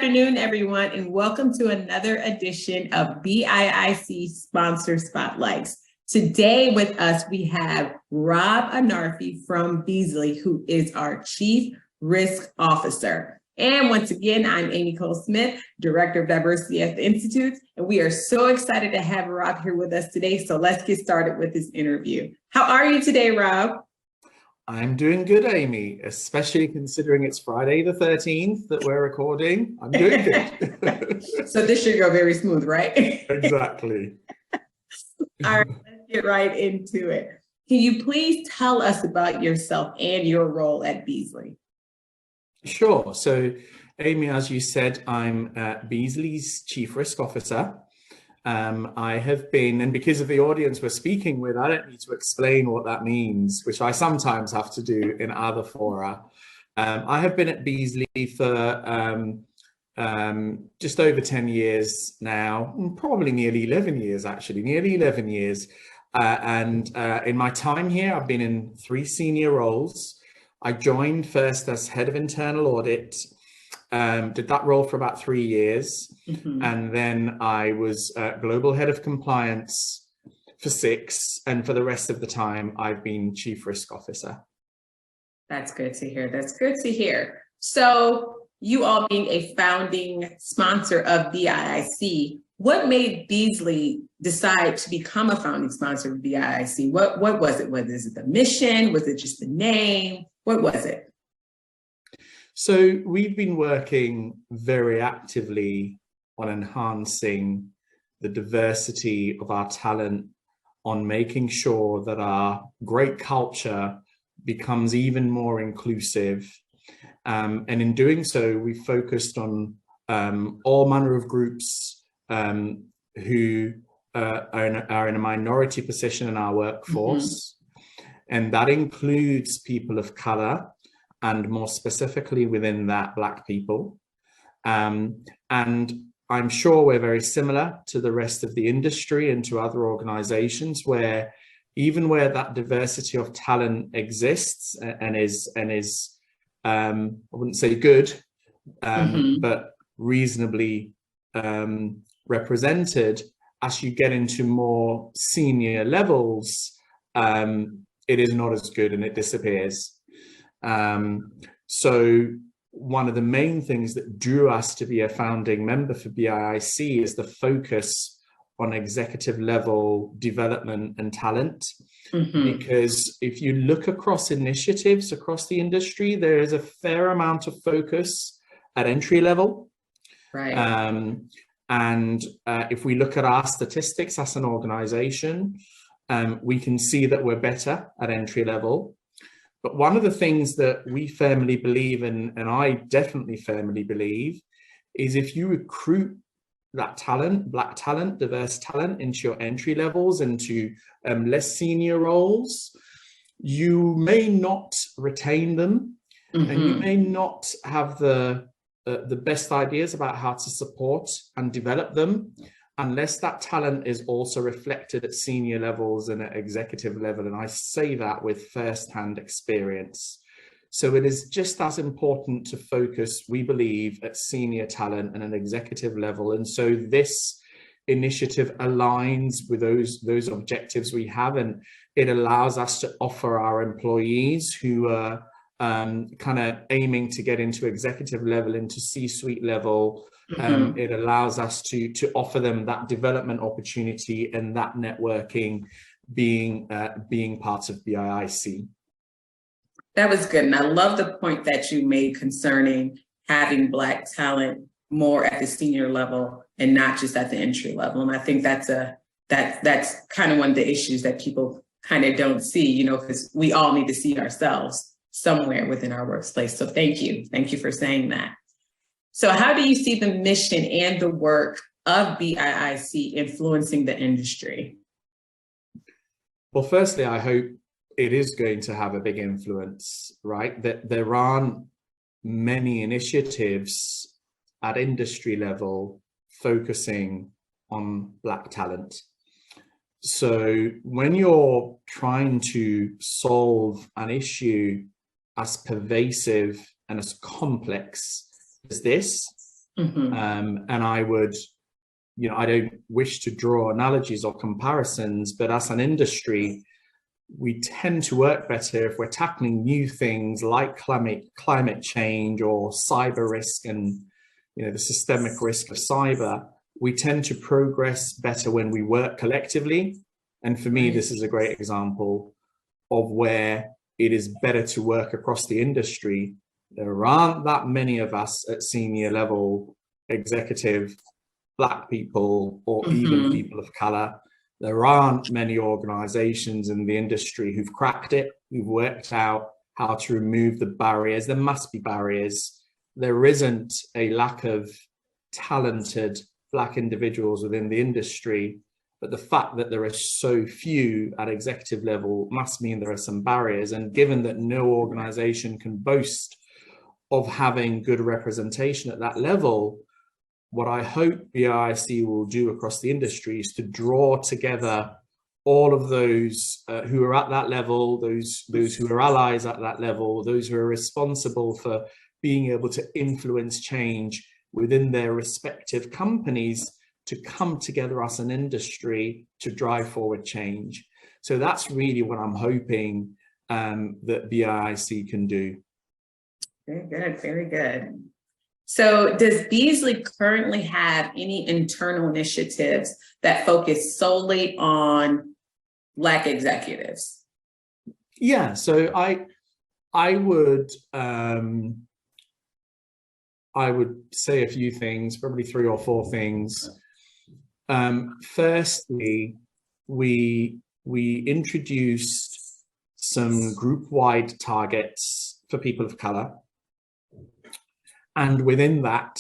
afternoon, everyone, and welcome to another edition of BIIC Sponsor Spotlights. Today with us, we have Rob Anarfi from Beazley, who is our Chief Risk Officer. And once again, I'm Amy Cole-Smith, Director of Diversity at the Institute, and we are so excited to have Rob here with us today. So let's get started with this interview. How are you today, Rob? I'm doing good, Amy, especially considering it's Friday the 13th that we're recording. I'm doing good. So this should go very smooth, right? Exactly. All right, let's get right into it. Can you please tell us about yourself and your role at Beazley? Sure. So, Amy, as you said, I'm Beazley's Chief Risk Officer. I have been, and because of the audience we're speaking with, I don't need to explain what that means, which I sometimes have to do in other fora. I have been at Beazley for just over 10 years now, probably nearly 11 years, actually, nearly 11 years. And in my time here, I've been in 3 senior roles. I joined first as head of internal audit, did that role for about 3 years. And then I was global head of compliance for 6. And for the rest of the time, I've been chief risk officer. That's good to hear. That's good to hear. So you all being a founding sponsor of BIIC, what made Beazley decide to become a founding sponsor of BIIC? What was it? Was it the mission? Was it just the name? What was it? So we've been working very actively on enhancing the diversity of our talent, on making sure that our great culture becomes even more inclusive. And in doing so, we focused on all manner of groups who are in a minority position in our workforce. And that includes people of color, and more specifically within that, Black people. And I'm sure we're very similar to the rest of the industry and to other organizations where even where that diversity of talent exists and is I wouldn't say good, but reasonably represented, as you get into more senior levels, it is not as good and it disappears. So one of the main things that drew us to be a founding member for BIIC is the focus on executive level development and talent. Because if you look across initiatives across the industry, there is a fair amount of focus at entry level. Right. And if we look at our statistics as an organization, we can see that we're better at entry level. But one of the things that we firmly believe in, and I definitely firmly believe, is if you recruit that talent, Black talent, diverse talent into your entry levels, into less senior roles, you may not retain them, and you may not have the best ideas about how to support and develop them, unless that talent is also reflected at senior levels and at executive level. And I say that with first-hand experience. So it is just as important to focus, we believe, at senior talent and an executive level. And so this initiative aligns with those objectives we have, and it allows us to offer our employees who are kind of aiming to get into executive level, into C-suite level, it allows us to offer them that development opportunity and that networking, being part of BIIC. That was good. And I love the point that you made concerning having Black talent more at the senior level and not just at the entry level. And I think that's kind of one of the issues that people kind of don't see, because we all need to see ourselves somewhere within our workplace. So thank you. Thank you for saying that. So how do you see the mission and the work of BIIC influencing the industry? Well, firstly, I hope it is going to have a big influence, right? That there aren't many initiatives at industry level focusing on Black talent. So when you're trying to solve an issue as pervasive and as complex as this, And I would, I don't wish to draw analogies or comparisons, but as an industry, we tend to work better if we're tackling new things like climate change or cyber risk and the systemic risk of cyber. We tend to progress better when we work collectively. And for me, this is a great example of where it is better to work across the industry. There aren't that many of us at senior level, executive, Black people, or even people of color. There aren't many organizations in the industry who've cracked it, who've worked out how to remove the barriers. There must be barriers. There isn't a lack of talented Black individuals within the industry, but the fact that there are so few at executive level must mean there are some barriers. And given that no organization can boast of having good representation at that level, what I hope BIC will do across the industry is to draw together all of those who are at that level, those who are allies at that level, those who are responsible for being able to influence change within their respective companies, to come together as an industry to drive forward change. So that's really what I'm hoping that BIC can do. Very good, very good. So does Beazley currently have any internal initiatives that focus solely on Black executives? Yeah, so I would say a few things, probably 3 or 4 things. Firstly, we introduced some group-wide targets for people of color. And within that,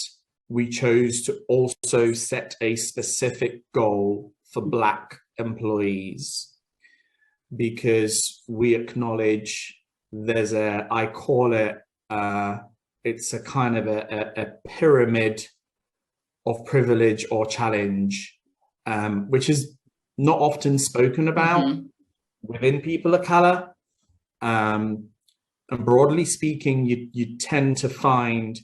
we chose to also set a specific goal for Black employees, because we acknowledge there's I call it, it's a kind of a pyramid of privilege or challenge, which is not often spoken about within people of color. And broadly speaking, you tend to find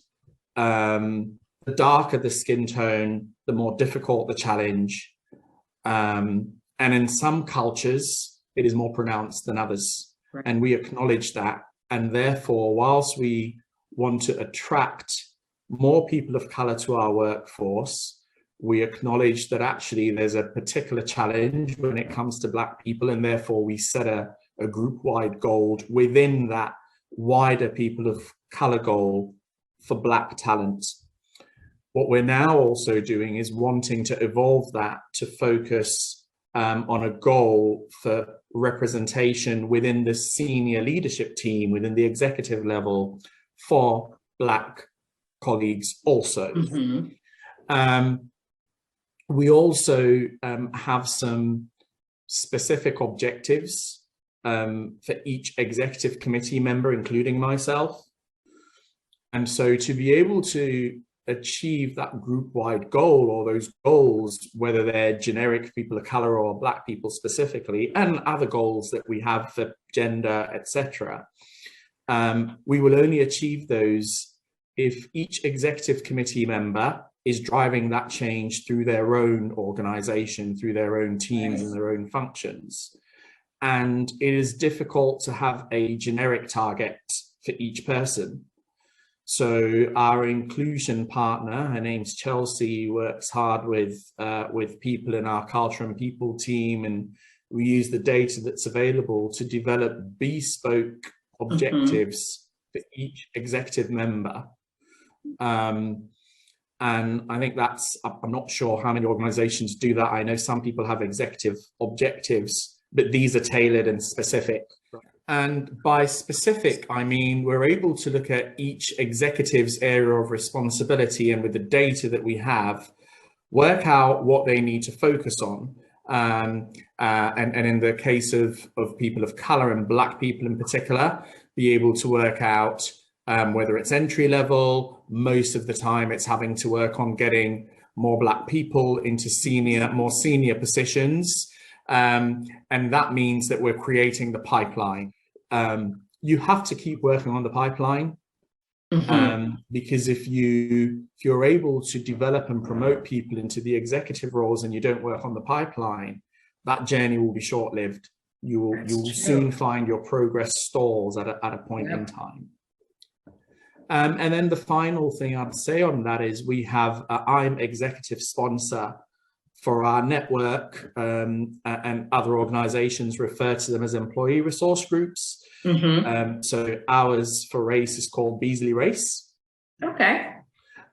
the darker the skin tone, the more difficult the challenge. And in some cultures, it is more pronounced than others. Right. And we acknowledge that. And therefore, whilst we want to attract more people of color to our workforce, we acknowledge that actually there's a particular challenge when it comes to Black people. And therefore, we set a group-wide goal within that wider people of color goal for Black talent. What we're now also doing is wanting to evolve that to focus on a goal for representation within the senior leadership team, within the executive level, for Black colleagues also. We also have some specific objectives for each executive committee member, including myself. And so to be able to achieve that group-wide goal, or those goals, whether they're generic for people of color or Black people specifically, and other goals that we have for gender, etc., we will only achieve those if each executive committee member is driving that change through their own organization, through their own teams and their own functions. And it is difficult to have a generic target for each person. So our inclusion partner, her name's Chelsea, works hard with people in our culture and people team, and we use the data that's available to develop bespoke objectives for each executive member. And I think that's, I'm not sure how many organizations do that. I know some people have executive objectives, but these are tailored and specific. And by specific, I mean, we're able to look at each executive's area of responsibility, and with the data that we have, work out what they need to focus on. And in the case of people of color and Black people in particular, be able to work out whether it's entry level. Most of the time it's having to work on getting more Black people into more senior positions. And that means that we're creating the pipeline. You have to keep working on the pipeline. Because if you're able to develop and promote people into the executive roles and you don't work on the pipeline, that journey will be short-lived. You will soon find your progress stalls at a point in time. And then the final thing I'd say on that is we have, I'm executive sponsor for our network, and other organizations refer to them as employee resource groups. So ours for RACE is called Beazley RACE. Okay.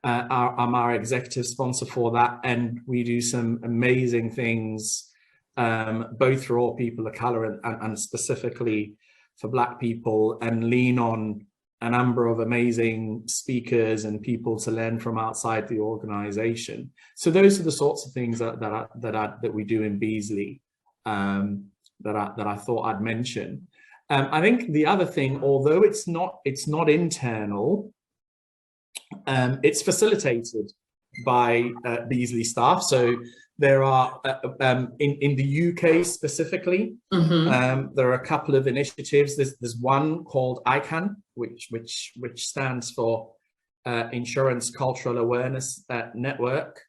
I'm our executive sponsor for that, and we do some amazing things, both for all people of color and specifically for Black people, and lean on a number of amazing speakers and people to learn from outside the organization. So those are the sorts of things that we do in Beazley, that I thought I'd mention. I think the other thing, although it's not internal, it's facilitated by Beazley staff. So there are, in the UK specifically, there are a couple of initiatives. There's one called ICANN, which stands for Insurance Cultural Awareness Network.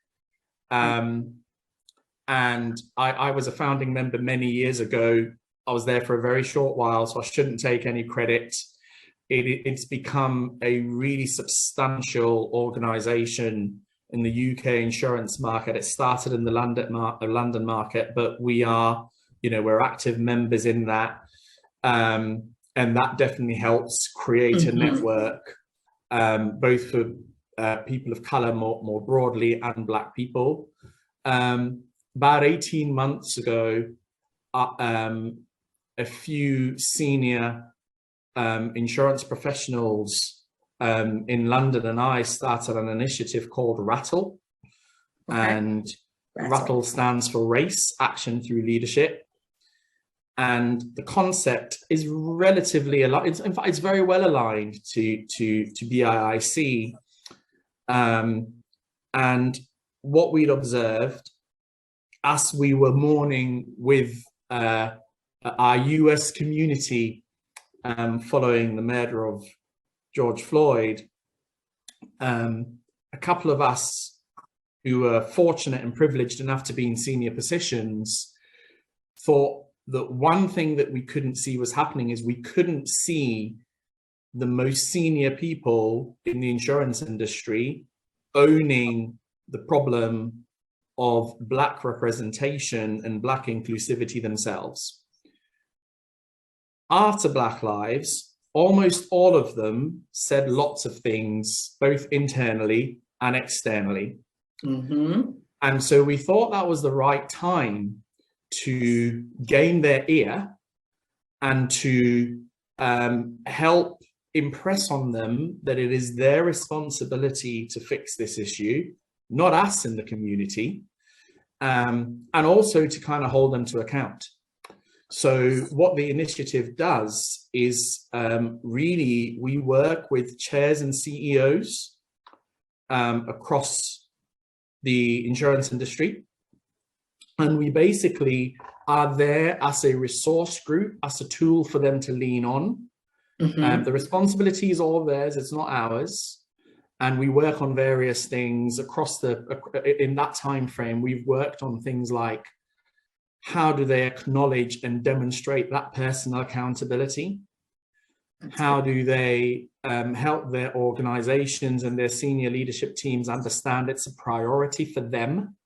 And I was a founding member many years ago. I was there for a very short while, so I shouldn't take any credit. It's become a really substantial organization in the UK insurance market. It started in the London market, but we are, we're active members in that. And that definitely helps create a network, both for people of color more broadly and Black people. About 18 months ago, a few senior insurance professionals in London and I started an initiative called Rattle. And Rattle stands for Race, Action Through Leadership. And the concept is relatively aligned. In fact, it's very well aligned to BIIC. And what we'd observed as we were mourning with our US community following the murder of George Floyd, a couple of us who were fortunate and privileged enough to be in senior positions thought that one thing that we couldn't see was happening is we couldn't see the most senior people in the insurance industry owning the problem of Black representation and Black inclusivity themselves. After Black Lives, almost all of them said lots of things, both internally and externally. And so we thought that was the right time to gain their ear and to help impress on them that it is their responsibility to fix this issue, not us in the community, and also to kind of hold them to account. So what the initiative does is really we work with chairs and CEOs across the insurance industry. And we basically are there as a resource group, as a tool for them to lean on. The responsibility is all theirs, it's not ours. And we work on various things across in that time frame. We've worked on things like, how do they acknowledge and demonstrate that personal accountability? How do they help their organizations and their senior leadership teams understand it's a priority for them,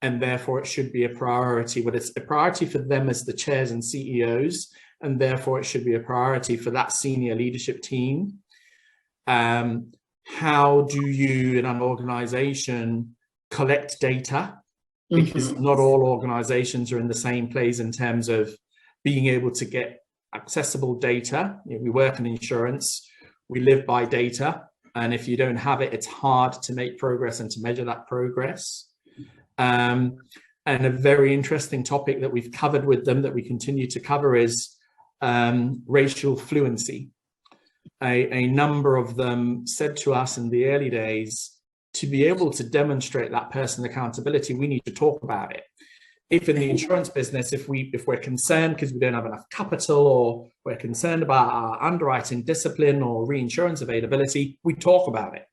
and therefore it should be a priority, but it's a priority for them as the chairs and CEOs, and therefore it should be a priority for that senior leadership team. How do you in an organization collect data? Because not all organizations are in the same place in terms of being able to get accessible data. We work in insurance, we live by data. And if you don't have it, it's hard to make progress and to measure that progress. And a very interesting topic that we've covered with them that we continue to cover is racial fluency. A number of them said to us in the early days, to be able to demonstrate that personal accountability, we need to talk about it. If in the insurance business, if we're concerned because we don't have enough capital, or we're concerned about our underwriting discipline or reinsurance availability, we talk about it.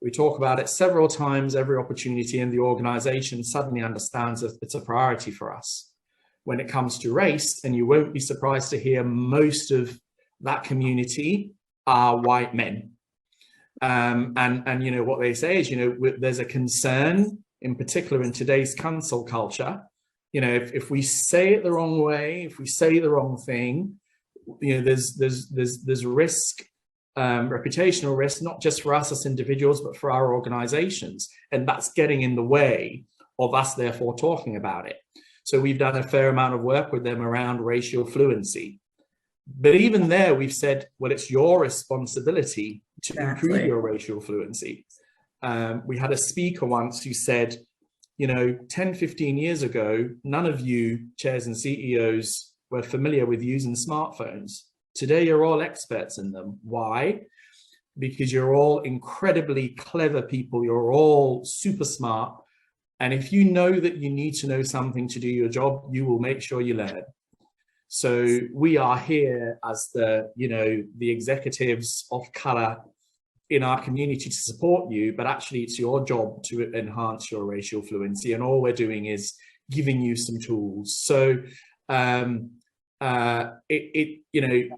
We talk about it several times. Every opportunity in the organization suddenly understands that it's a priority for us. When it comes to race, and you won't be surprised to hear most of that community are white men. And you know, what they say is, you know, there's a concern, in particular in today's cancel culture. You know, if we say it the wrong way, if we say the wrong thing, you know, there's risk, reputational risk, not just for us as individuals, but for our organizations. And that's getting in the way of us therefore talking about it. So we've done a fair amount of work with them around racial fluency. But even there, we've said, well, it's your responsibility to improve your racial fluency. We had a speaker once who said, you know, 10, 15 years ago, none of you chairs and CEOs were familiar with using smartphones. Today, you're all experts in them. Why? Because you're all incredibly clever people. You're all super smart. And if you know that you need to know something to do your job, you will make sure you learn. So we are here as the, you know, the executives of color in our community to support you, but actually it's your job to enhance your racial fluency. And all we're doing is giving you some tools. So, you know,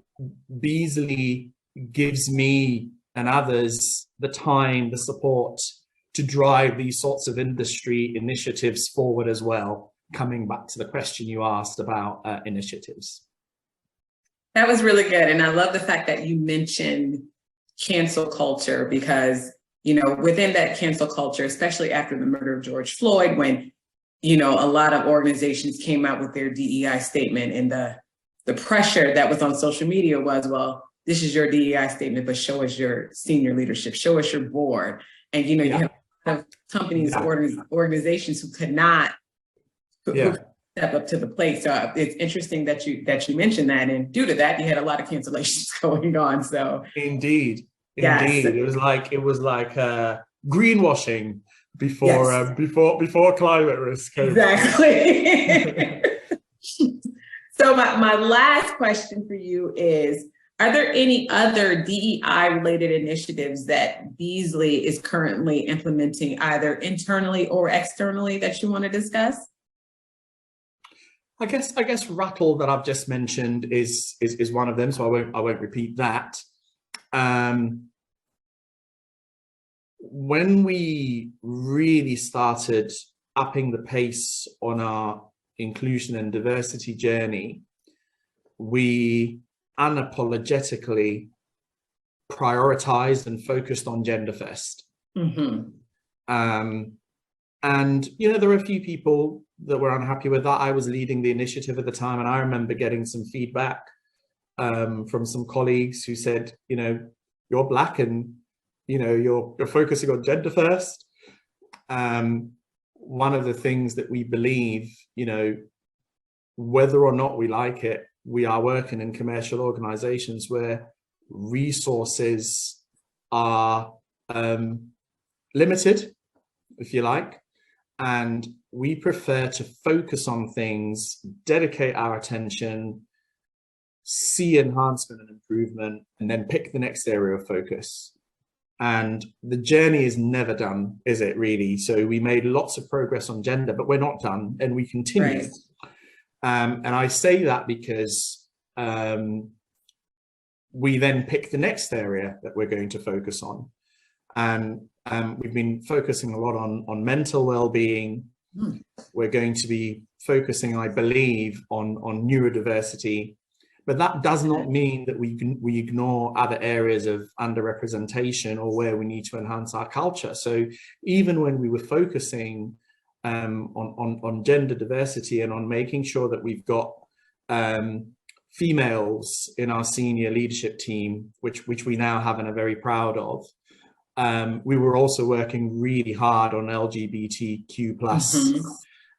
Beazley gives me and others the time, the support to drive these sorts of industry initiatives forward as well. Coming back to the question you asked about initiatives. That was really good. And I love the fact that you mentioned cancel culture, because, you know, within that cancel culture, especially after the murder of George Floyd, when, you know, a lot of organizations came out with their DEI statement, and the pressure that was on social media was, well, this is your DEI statement, but show us your senior leadership, show us your board. And, you know, you have companies, organizations who could not step up to the plate. So it's interesting that you mentioned that, and due to that, you had a lot of cancellations going on. So indeed, it was like greenwashing before climate risk came. Exactly. So my last question for you is, are there any other DEI related initiatives that Beazley is currently implementing, either internally or externally, that you want to discuss? I guess rattle that I've just mentioned is one of them, so I won't repeat that. When we really started upping the pace on our inclusion and diversity journey, we unapologetically prioritized and focused on gender first. Mm-hmm. And, you know, there were a few people that were unhappy with that. I was leading the initiative at the time, and I remember getting some feedback from some colleagues who said, you know, you're Black and, you know, you're focusing on gender first. One of the things that we believe, you know, whether or not we like it, we are working in commercial organizations where resources are limited, if you like, and we prefer to focus on things, dedicate our attention, see enhancement and improvement, and then pick the next area of focus. And the journey is never done, is it really? So we made lots of progress on gender, but we're not done, and we continue. Right. And I say that because we then pick the next area that we're going to focus on. And we've been focusing a lot on mental well-being. We're going to be focusing, I believe, on neurodiversity. But that does not mean that we ignore other areas of underrepresentation or where we need to enhance our culture. So even when we were focusing on gender diversity and on making sure that we've got females in our senior leadership team, which we now have and are very proud of, we were also working really hard on LGBTQ+,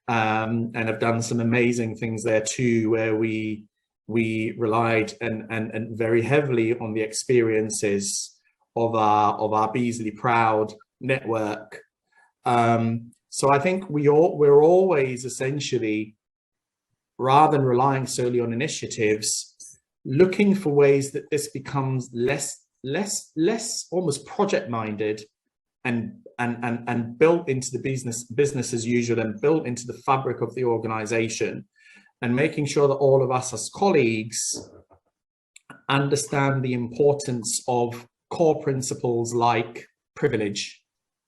and have done some amazing things there too, where we relied and very heavily on the experiences of our Beazley Proud network. So I think we're always essentially, rather than relying solely on initiatives, looking for ways that this becomes less almost project minded and built into the business as usual, and built into the fabric of the organization, and making sure that all of us as colleagues understand the importance of core principles like privilege.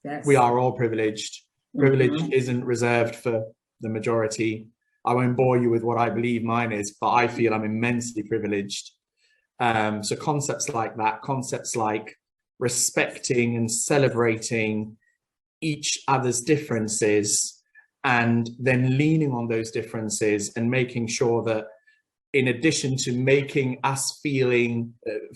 Yes. We are all privileged. Privilege isn't reserved for the majority. I won't bore you with what I believe mine is, but I feel I'm immensely privileged. So concepts like that, concepts like respecting and celebrating each other's differences, and then leaning on those differences and making sure that, in addition to making us feeling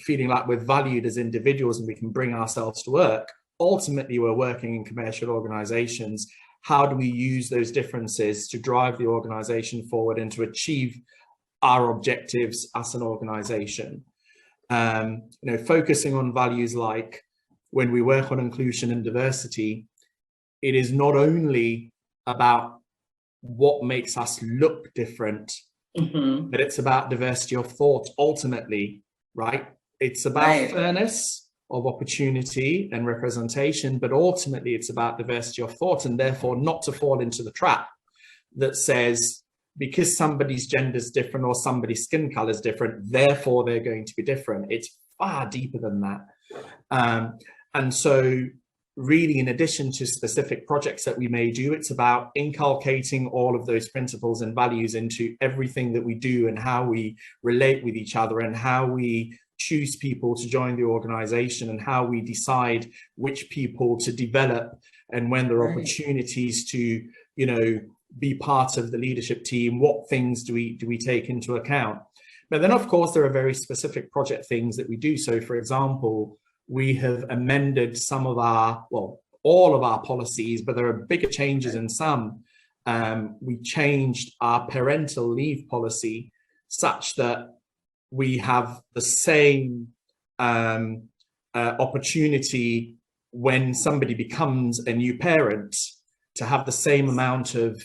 like we're valued as individuals and we can bring ourselves to work, ultimately we're working in commercial organizations. How do we use those differences to drive the organization forward and to achieve our objectives as an organization? Focusing on values like, when we work on inclusion and diversity, it is not only about what makes us look different, but it's about diversity of thought ultimately, right? It's about fairness of opportunity and representation, but ultimately it's about diversity of thought, and therefore not to fall into the trap that says, because somebody's gender is different or somebody's skin color is different, therefore they're going to be different. It's far deeper than that. And so really, in addition to specific projects that we may do, it's about inculcating all of those principles and values into everything that we do, and how we relate with each other, and how we choose people to join the organization, and how we decide which people to develop, and when there are opportunities to, be part of the leadership team, what things do we take into account. But then, of course, there are very specific project things that we do. So, for example, we have amended some of all of our policies, but there are bigger changes in some. We changed our parental leave policy such that we have the same opportunity when somebody becomes a new parent to have the same amount of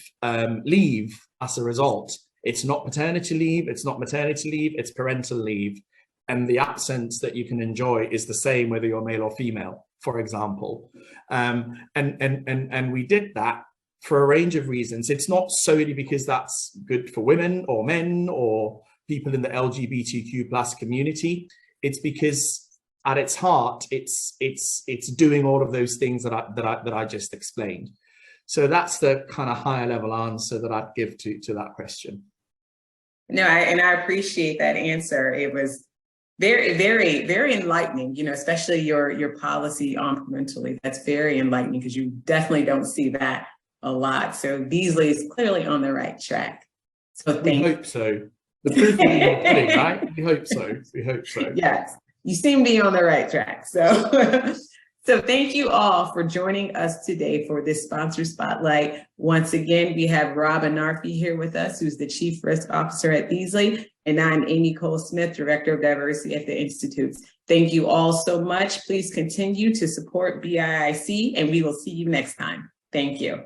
leave as a result. It's not paternity leave, it's not maternity leave, it's parental leave. And the absence that you can enjoy is the same whether you're male or female, for example. And we did that for a range of reasons. It's not solely because that's good for women or men or people in the LGBTQ plus community. It's because at its heart, it's doing all of those things that I just explained. So that's the kind of higher level answer that I'd give to that question. No, I appreciate that answer. It was very, very, very enlightening, especially your policy on parental leave. That's very enlightening, because you definitely don't see that a lot. So Beazley is clearly on the right track. So we hope so. The proof is in the pudding, right? We hope so. We hope so. Yes, you seem to be on the right track. So, so thank you all for joining us today for this sponsor spotlight. Once again, we have Rob Anarfi here with us, who's the Chief Risk Officer at Beazley, and I'm Amy Cole-Smith, Director of Diversity at the Institutes. Thank you all so much. Please continue to support BIIC, and we will see you next time. Thank you.